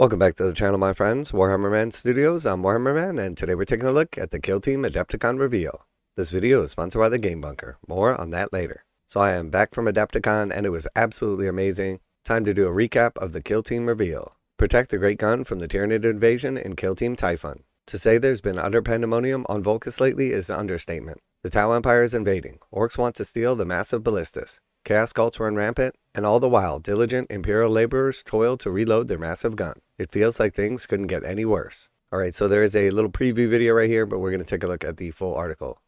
Welcome back to the channel, my friends. Warhammer Man Studios, I'm Warhammer Man, and today we're taking a look at the Kill Team Adepticon Reveal. This video is sponsored by the Game Bunker. More on that later. So I am back from Adepticon, and it was absolutely amazing. Time to do a recap of the Kill Team Reveal. Protect the Great Gun from the Tyranid invasion in Kill Team Typhon. To say there's been utter pandemonium on Volcus lately is an understatement. The Tau Empire is invading. Orcs want to steal the massive ballistas. Chaos cults run rampant, and all the while, diligent Imperial laborers toil to reload their massive gun. It feels like things couldn't get any worse. Alright, so there is a little preview video right here, but we're going to take a look at the full article.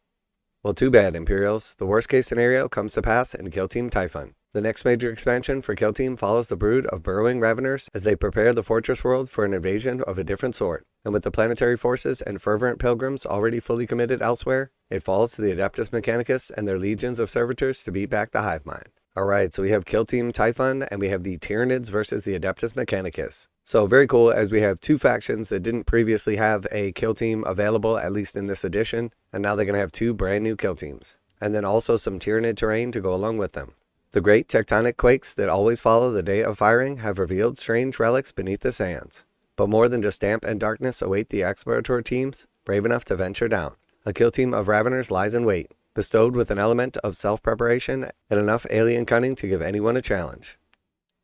Well, too bad, Imperials. The worst case scenario comes to pass in Kill Team Typhon. The next major expansion for Kill Team follows the brood of burrowing Raveners as they prepare the fortress world for an invasion of a different sort. And with the planetary forces and fervent pilgrims already fully committed elsewhere, it falls to the Adeptus Mechanicus and their legions of servitors to beat back the hive mind. Alright, so we have Kill Team Typhon, and we have the Tyranids versus the Adeptus Mechanicus. So very cool, as we have two factions that didn't previously have a kill team available, at least in this edition, and now they're going to have two brand new kill teams. And then also some Tyranid terrain to go along with them. The great tectonic quakes that always follow the day of firing have revealed strange relics beneath the sands. But more than just damp and darkness await the explorator teams brave enough to venture down. A kill team of Raveners lies in wait, bestowed with an element of self-preparation and enough alien cunning to give anyone a challenge.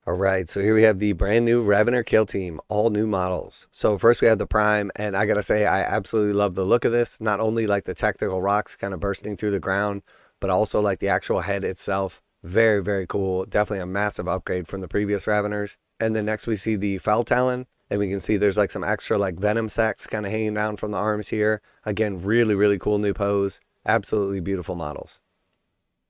Alright, so here we have the brand new Ravener kill team, all new models. So first we have the Prime, and I gotta say I absolutely love the look of this. Not only like the tactical rocks kind of bursting through the ground, but also like the actual head itself. Very, very cool. Definitely a massive upgrade from the previous Raveners. And then next we see the Foul Talon, and we can see there's like some extra like venom sacs kind of hanging down from the arms here. Again, really, really cool new pose. Absolutely beautiful models.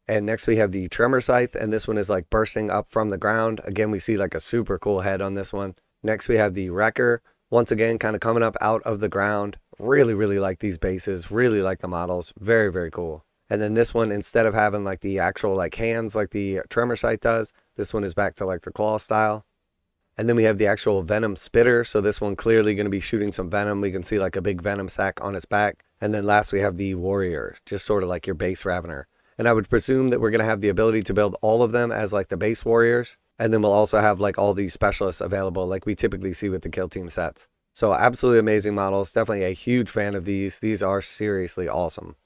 And next we have the Tremor Scythe, and this one is like bursting up from the ground. Again, we see like a super cool head on this one. Next we have the Wrecker, once again kind of coming up out of the ground. Really, really like these bases, really like the models. Very, very cool. And then this one, instead of having like the actual like hands like the Tremor Scythe does, this one is back to like the claw style. And then we have the actual Venom Spitter, so this one clearly going to be shooting some venom. We can see like a big venom sac on its back. And then last we have the Warrior, just sort of like your base Ravener. And I would presume that we're going to have the ability to build all of them as like the base warriors. And then we'll also have like all these specialists available like we typically see with the kill team sets. So absolutely amazing models. Definitely a huge fan of these. These are seriously awesome.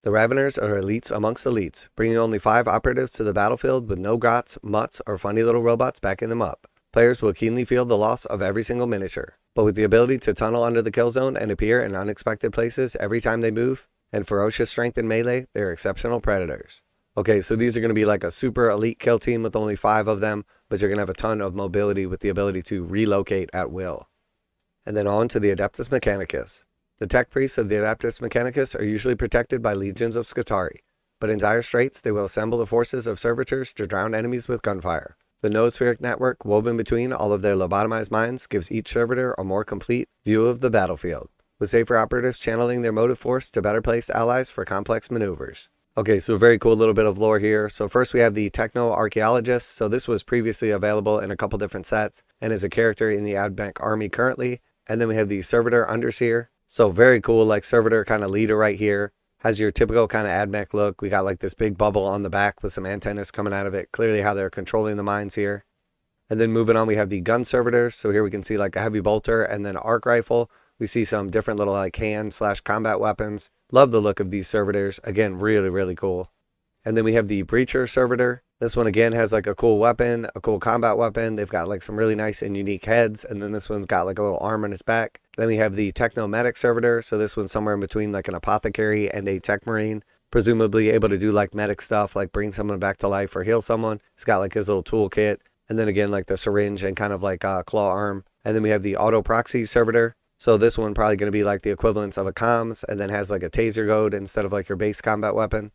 The Raveners are elites amongst elites, bringing only 5 operatives to the battlefield with no grots, mutts, or funny little robots backing them up. Players will keenly feel the loss of every single miniature, but with the ability to tunnel under the kill zone and appear in unexpected places every time they move, and ferocious strength in melee, they're exceptional predators. Okay, so these are going to be like a super elite kill team with only 5 of them, but you're going to have a ton of mobility with the ability to relocate at will. And then on to the Adeptus Mechanicus. The tech priests of the Adeptus Mechanicus are usually protected by legions of Scutari, but in dire straits they will assemble the forces of servitors to drown enemies with gunfire. The noospheric network woven between all of their lobotomized minds gives each servitor a more complete view of the battlefield, with safer operatives channeling their motive force to better place allies for complex maneuvers. Okay, so a very cool little bit of lore here. So first we have the Techno-Archaeologist. So this was previously available in a couple different sets and is a character in the Admech army currently. And then we have the Servitor Underseer. So very cool, like servitor kind of leader right here. Has your typical kind of Admech look. We got like this big bubble on the back with some antennas coming out of it. Clearly how they're controlling the mines here. And then moving on, we have the Gun Servitors. So here we can see like a heavy bolter and then arc rifle. We see some different little like hand/combat weapons. Love the look of these servitors. Again, really, really cool. And then we have the Breacher Servitor. This one again has like a cool weapon, a cool combat weapon. They've got like some really nice and unique heads. And then this one's got like a little arm on its back. Then we have the Technomedic Servitor. So this one's somewhere in between like an apothecary and a tech marine. Presumably able to do like medic stuff, like bring someone back to life or heal someone. He's got like his little toolkit. And then again, like the syringe and kind of like a claw arm. And then we have the Auto Proxy Servitor. So this one probably going to be like the equivalence of a comms and then has like a taser goad instead of like your base combat weapon.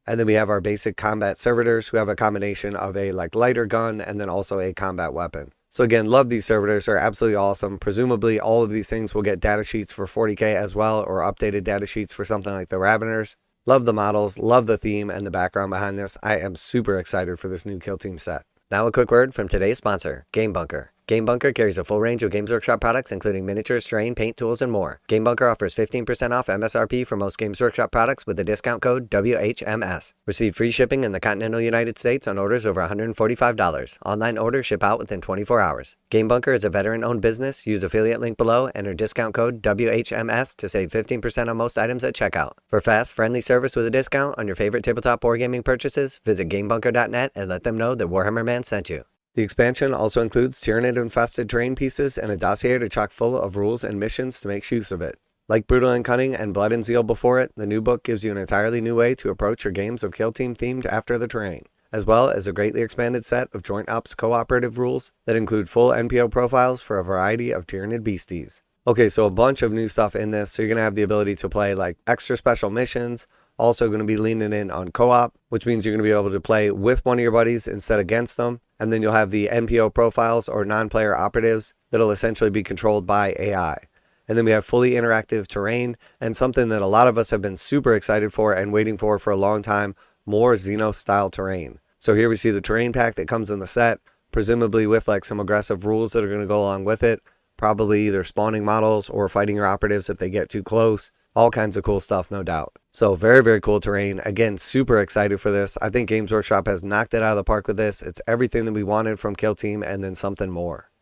And then we have our basic combat servitors who have a combination of a like lighter gun and then also a combat weapon. So again, love these servitors. They're absolutely awesome. Presumably all of these things will get data sheets for 40k as well, or updated data sheets for something like the Raveners. Love the models, love the theme and the background behind this. I am super excited for this new kill team set. Now a quick word from today's sponsor, Game Bunker. Game Bunker carries a full range of Games Workshop products including miniatures, terrain, paint, tools, and more. Game Bunker offers 15% off MSRP for most Games Workshop products with the discount code WHMS. Receive free shipping in the continental United States on orders over $145. Online orders ship out within 24 hours. Game Bunker is a veteran-owned business. Use affiliate link below, enter discount code WHMS to save 15% on most items at checkout. For fast, friendly service with a discount on your favorite tabletop wargaming purchases, visit GameBunker.net and let them know that Warhammer Man sent you. The expansion also includes Tyranid-infested terrain pieces and a dossier to chock full of rules and missions to make use of it. Like Brutal and Cunning and Blood and Zeal before it, the new book gives you an entirely new way to approach your games of Kill Team themed after the terrain, as well as a greatly expanded set of Joint Ops cooperative rules that include full NPO profiles for a variety of Tyranid beasties. Okay, so a bunch of new stuff in this, so you're going to have the ability to play like extra special missions, also going to be leaning in on co-op, which means you're going to be able to play with one of your buddies instead against them. And then you'll have the NPO profiles or non-player operatives that'll essentially be controlled by AI. And then we have fully interactive terrain and something that a lot of us have been super excited for and waiting for a long time, more Xenos style terrain. So here we see the terrain pack that comes in the set, presumably with like some aggressive rules that are going to go along with it, probably either spawning models or fighting your operatives if they get too close. All kinds of cool stuff, no doubt. So very, very cool terrain. Again, super excited for this. I think Games Workshop has knocked it out of the park with this. It's everything that we wanted from Kill Team and then something more.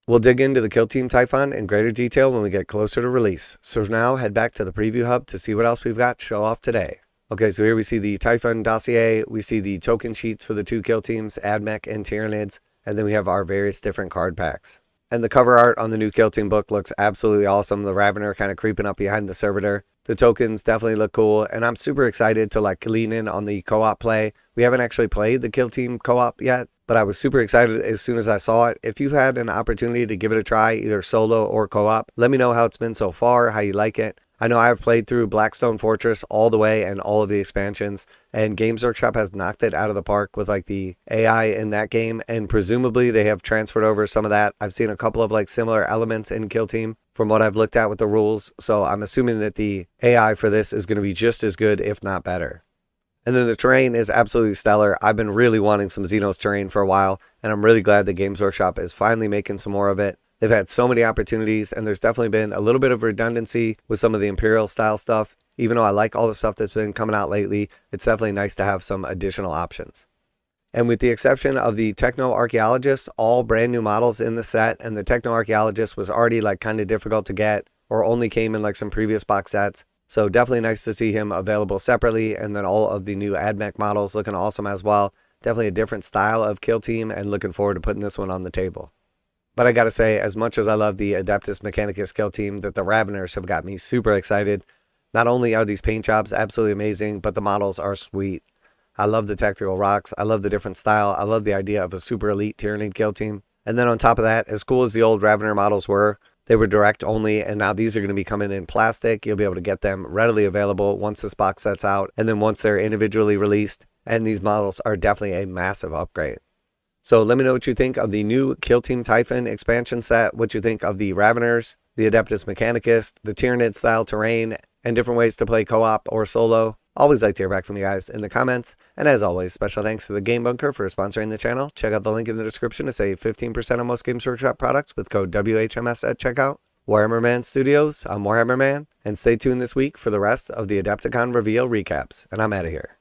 We'll dig into the Kill Team Typhon in greater detail when we get closer to release. So now head back to the preview hub to see what else we've got to show off today. Okay, so here we see the Typhon Dossier. We see the token sheets for the two Kill Teams, Admech and Tyranids. And then we have our various different card packs. And the cover art on the new Kill Team book looks absolutely awesome. The Ravener kind of creeping up behind the servitor. The tokens definitely look cool, and I'm super excited to like lean in on the co-op play. We haven't actually played the Kill Team co-op yet, but I was super excited as soon as I saw it. If you've had an opportunity to give it a try, either solo or co-op, let me know how it's been so far, how you like it. I know I've played through Blackstone Fortress all the way and all of the expansions, and Games Workshop has knocked it out of the park with like the AI in that game, and presumably they have transferred over some of that. I've seen a couple of like similar elements in Kill Team from what I've looked at with the rules, so I'm assuming that the AI for this is going to be just as good, if not better. And then the terrain is absolutely stellar. I've been really wanting some Xenos terrain for a while, and I'm really glad that Games Workshop is finally making some more of it. They've had so many opportunities, and there's definitely been a little bit of redundancy with some of the Imperial style stuff. Even though I like all the stuff that's been coming out lately, it's definitely nice to have some additional options. And with the exception of the Techno Archaeologist, all brand new models in the set, and the Techno Archaeologist was already like kind of difficult to get, or only came in like some previous box sets. So definitely nice to see him available separately, and then all of the new Admech models looking awesome as well. Definitely a different style of Kill Team, and looking forward to putting this one on the table. But I gotta say, as much as I love the Adeptus Mechanicus Kill Team, that the Raveners have got me super excited. Not only are these paint jobs absolutely amazing, but the models are sweet. I love the tactical rocks. I love the different style. I love the idea of a super elite Tyranid Kill Team. And then on top of that, as cool as the old Ravener models were, they were direct only, and now these are going to be coming in plastic. You'll be able to get them readily available once this box sets out, and then once they're individually released. And these models are definitely a massive upgrade. So let me know what you think of the new Kill Team Typhon expansion set, what you think of the Raveners, the Adeptus Mechanicus, the Tyranid style terrain, and different ways to play co-op or solo. Always like to hear back from you guys in the comments. And as always, special thanks to the Game Bunker for sponsoring the channel. Check out the link in the description to save 15% on most Games Workshop products with code WHMS at checkout. Warhammer Man Studios, I'm Warhammer Man, and stay tuned this week for the rest of the Adepticon Reveal recaps. And I'm out of here.